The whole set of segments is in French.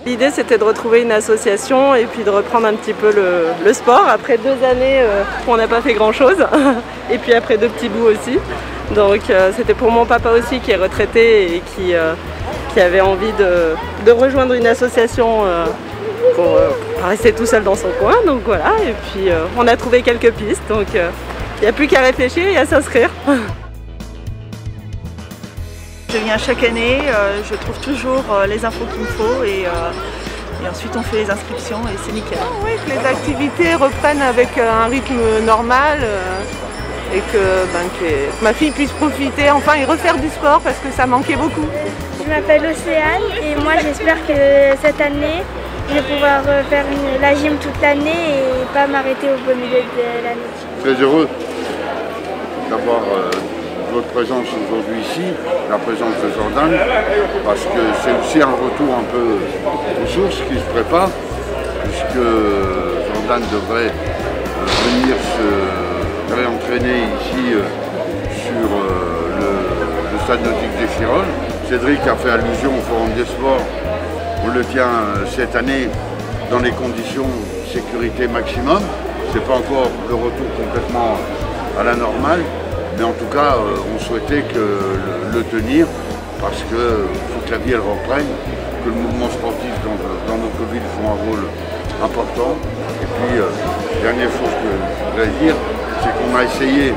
L'idée c'était de retrouver une association et puis de reprendre un petit peu le sport après 2 années où on n'a pas fait grand chose et puis après 2 petits bouts aussi. Donc c'était pour mon papa aussi qui est retraité et qui avait envie de rejoindre une association pour pas rester tout seul dans son coin. Donc voilà, et puis on a trouvé quelques pistes, donc il n'y a plus qu'à réfléchir et à s'inscrire. Je viens chaque année, je trouve toujours les infos qu'il me faut et ensuite on fait les inscriptions et c'est nickel. Oui, que les activités reprennent avec un rythme normal et que ma fille puisse profiter enfin et refaire du sport parce que ça manquait beaucoup. Je m'appelle Océane et moi j'espère que cette année je vais pouvoir faire la gym toute l'année et pas m'arrêter au beau milieu de l'année. Très heureux d'avoir votre présence aujourd'hui ici, la présence de Jordan, parce que c'est aussi un retour un peu aux sources qui se prépare, puisque Jordan devrait venir se réentraîner ici sur le stade nautique d'Échirolles. Cédric a fait allusion au Forum des Sports. On le tient cette année dans les conditions de sécurité maximum. Ce n'est pas encore le retour complètement à la normale. Mais en tout cas, on souhaitait le tenir parce qu'il faut que la vie elle reprenne, que le mouvement sportif dans notre ville joue un rôle important. Et puis, dernière chose que je voudrais dire, c'est qu'on a essayé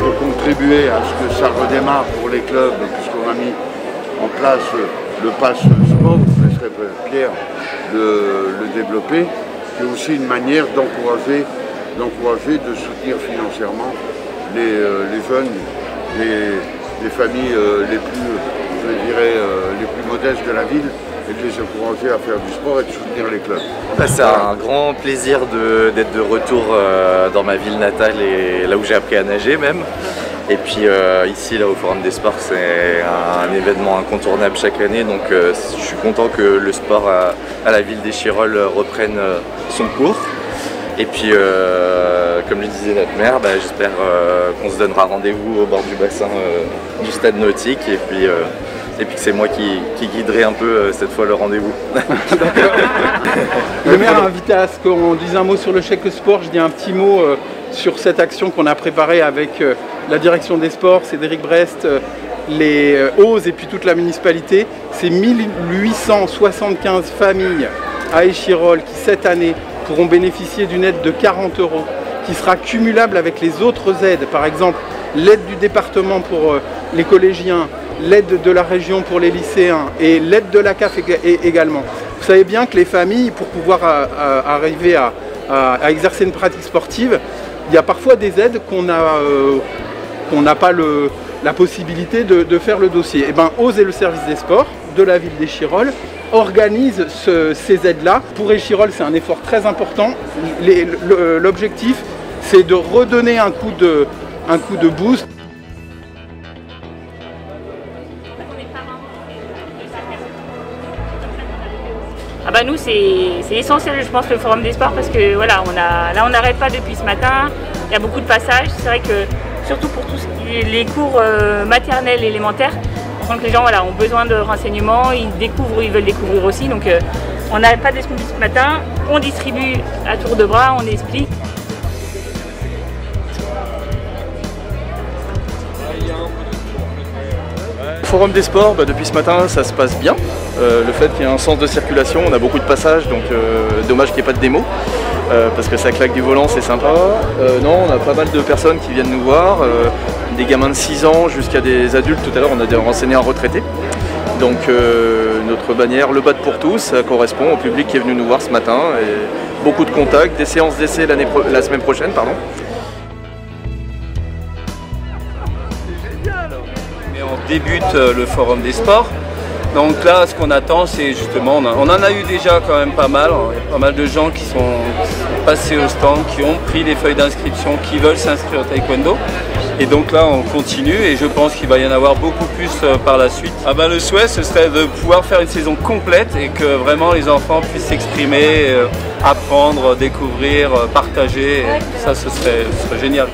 de contribuer à ce que ça redémarre pour les clubs, puisqu'on a mis en place le pass sport, je laisserai Pierre le développer, qui est aussi une manière d'encourager, de soutenir financièrement les jeunes, les familles les plus modestes de la ville et de les encourager à faire du sport et de soutenir les clubs. C'est un grand plaisir d'être de retour dans ma ville natale et là où j'ai appris à nager même. Et puis ici là au Forum des Sports c'est un événement incontournable chaque année, donc je suis content que le sport à la ville d'Échirolles reprenne son cours. Et puis, comme le disait notre maire, j'espère qu'on se donnera rendez-vous au bord du bassin du stade nautique et puis que c'est moi qui guiderai un peu cette fois le rendez-vous. Le maire a invité à ce qu'on dise un mot sur le chèque sport. Je dis un petit mot sur cette action qu'on a préparée avec la direction des sports, Cédric Brest, les Oses et puis toute la municipalité. C'est 1875 familles à Échirolles qui cette année pourront bénéficier d'une aide de 40 € qui sera cumulable avec les autres aides, par exemple l'aide du département pour les collégiens, l'aide de la région pour les lycéens et l'aide de la CAF également. Vous savez bien que les familles, pour pouvoir arriver à exercer une pratique sportive, il y a parfois des aides qu'on n'a pas la possibilité de faire le dossier. Et bien, Ose et le service des sports de la ville d'Échirolles organise ces aides-là. Pour Échirolles, c'est un effort très important. L'objectif, c'est de redonner un coup de boost. Nous, c'est essentiel, je pense, le Forum des Sports, parce que voilà, on n'arrête pas depuis ce matin. Il y a beaucoup de passages. C'est vrai que, surtout pour tous les cours maternels et élémentaires, on sent que les gens ont besoin de renseignements, ils découvrent, ils veulent découvrir aussi. Donc on n'arrête pas depuis ce matin, on distribue à tour de bras, on explique. Forum des sports, depuis ce matin ça se passe bien. Le fait qu'il y ait un sens de circulation, on a beaucoup de passages, donc dommage qu'il n'y ait pas de démo. Parce que ça claque du volant, c'est sympa. Non, on a pas mal de personnes qui viennent nous voir, des gamins de 6 ans jusqu'à des adultes. Tout à l'heure, on a des enseignants retraités. Donc notre bannière, le BAD pour tous, ça correspond au public qui est venu nous voir ce matin. Et beaucoup de contacts, des séances d'essai la semaine prochaine, pardon. Et on débute le Forum des Sports. Donc là, ce qu'on attend, c'est justement, on en a eu déjà quand même pas mal. Il y a pas mal de gens qui sont passés au stand, qui ont pris des feuilles d'inscription, qui veulent s'inscrire au taekwondo. Et donc là, on continue et je pense qu'il va y en avoir beaucoup plus par la suite. Le souhait, ce serait de pouvoir faire une saison complète et que vraiment les enfants puissent s'exprimer, apprendre, découvrir, partager. Et ça, ce serait génial.